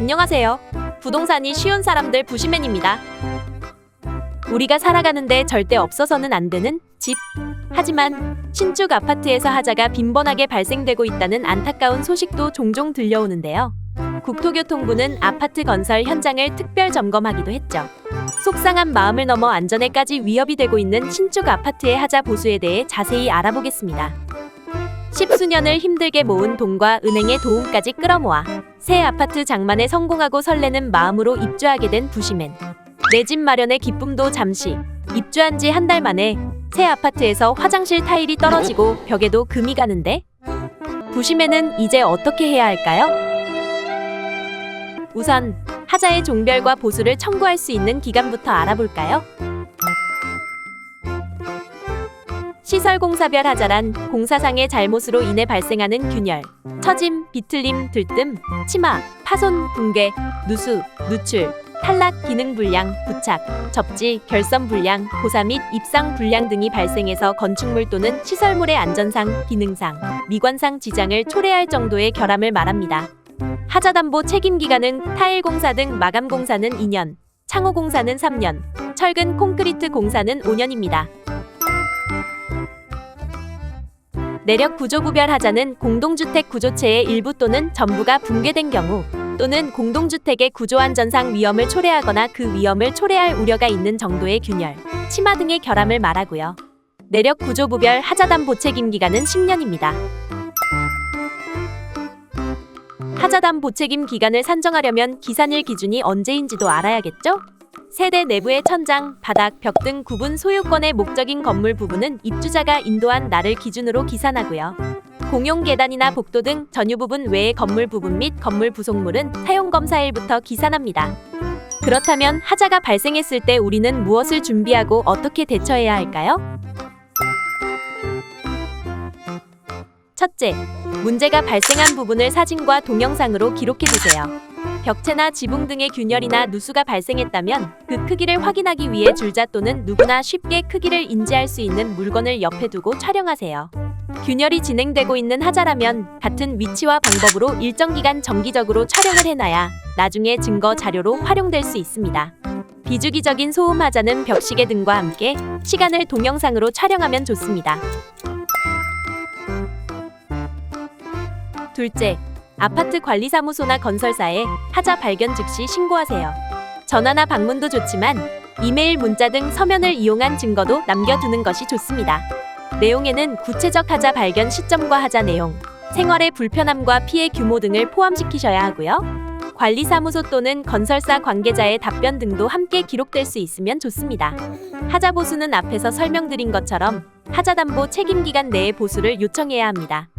안녕하세요. 부동산이 쉬운 사람들 부시맨입니다. 우리가 살아가는데 절대 없어서는 안 되는 집. 하지만 신축 아파트에서 하자가 빈번하게 발생되고 있다는 안타까운 소식도 종종 들려오는데요. 국토교통부는 아파트 건설 현장을 특별 점검하기도 했죠. 속상한 마음을 넘어 안전에까지 위협이 되고 있는 신축 아파트의 하자 보수에 대해 자세히 알아보겠습니다. 십수년을 힘들게 모은 돈과 은행의 도움까지 끌어모아 새 아파트 장만에 성공하고 설레는 마음으로 입주하게 된 부시맨. 내 집 마련의 기쁨도 잠시. 입주한 지 한 달 만에 새 아파트에서 화장실 타일이 떨어지고 벽에도 금이 가는데? 부시맨은 이제 어떻게 해야 할까요? 우선 하자의 종별과 보수를 청구할 수 있는 기간부터 알아볼까요? 시설공사별 하자란 공사상의 잘못으로 인해 발생하는 균열, 처짐, 비틀림, 들뜸, 치마, 파손, 붕괴, 누수, 누출, 탈락, 기능 불량, 부착, 접지, 결선 불량, 고사 및 입상 불량 등이 발생해서 건축물 또는 시설물의 안전상, 기능상, 미관상 지장을 초래할 정도의 결함을 말합니다. 하자담보 책임기간은 타일공사 등 마감공사는 2년, 창호공사는 3년, 철근 콘크리트 공사는 5년입니다. 내력 구조구별 하자는 공동주택 구조체의 일부 또는 전부가 붕괴된 경우 또는 공동주택의 구조안전상 위험을 초래하거나 그 위험을 초래할 우려가 있는 정도의 균열, 치마 등의 결함을 말하고요. 내력 구조부별 하자담보 책임기간은 10년입니다. 하자담보 책임 기간을 산정하려면 기산일 기준이 언제인지도 알아야겠죠? 세대 내부의 천장, 바닥, 벽 등 구분 소유권의 목적인 건물 부분은 입주자가 인도한 날을 기준으로 기산하고요. 공용 계단이나 복도 등 전유 부분 외의 건물 부분 및 건물 부속물은 사용 검사일부터 기산합니다. 그렇다면 하자가 발생했을 때 우리는 무엇을 준비하고 어떻게 대처해야 할까요? 첫째, 문제가 발생한 부분을 사진과 동영상으로 기록해두세요. 벽체나 지붕 등의 균열이나 누수가 발생했다면 그 크기를 확인하기 위해 줄자 또는 누구나 쉽게 크기를 인지할 수 있는 물건을 옆에 두고 촬영하세요. 균열이 진행되고 있는 하자라면 같은 위치와 방법으로 일정 기간 정기적으로 촬영을 해놔야 나중에 증거 자료로 활용될 수 있습니다. 비주기적인 소음 하자는 벽시계 등과 함께 시간을 동영상으로 촬영하면 좋습니다. 둘째, 아파트 관리사무소나 건설사에 하자 발견 즉시 신고하세요. 전화나 방문도 좋지만 이메일, 문자 등 서면을 이용한 증거도 남겨두는 것이 좋습니다. 내용에는 구체적 하자 발견 시점과 하자 내용, 생활의 불편함과 피해 규모 등을 포함시키셔야 하고요. 관리사무소 또는 건설사 관계자의 답변 등도 함께 기록될 수 있으면 좋습니다. 하자 보수는 앞에서 설명드린 것처럼 하자담보 책임기간 내에 보수를 요청해야 합니다.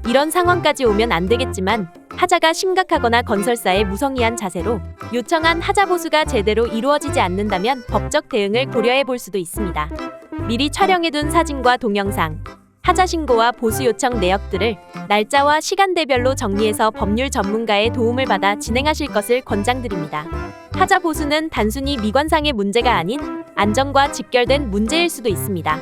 이런 상황까지 오면 안 되겠지만 하자가 심각하거나 건설사의 무성의한 자세로 요청한 하자 보수가 제대로 이루어지지 않는다면 법적 대응을 고려해 볼 수도 있습니다. 미리 촬영해둔 사진과 동영상, 하자 신고와 보수 요청 내역들을 날짜와 시간대별로 정리해서 법률 전문가의 도움을 받아 진행하실 것을 권장드립니다. 하자 보수는 단순히 미관상의 문제가 아닌 안전과 직결된 문제일 수도 있습니다.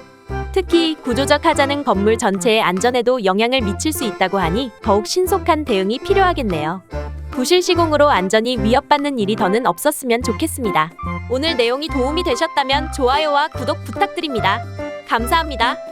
특히 구조적 하자는 건물 전체의 안전에도 영향을 미칠 수 있다고 하니 더욱 신속한 대응이 필요하겠네요. 부실 시공으로 안전이 위협받는 일이 더는 없었으면 좋겠습니다. 오늘 내용이 도움이 되셨다면 좋아요와 구독 부탁드립니다. 감사합니다.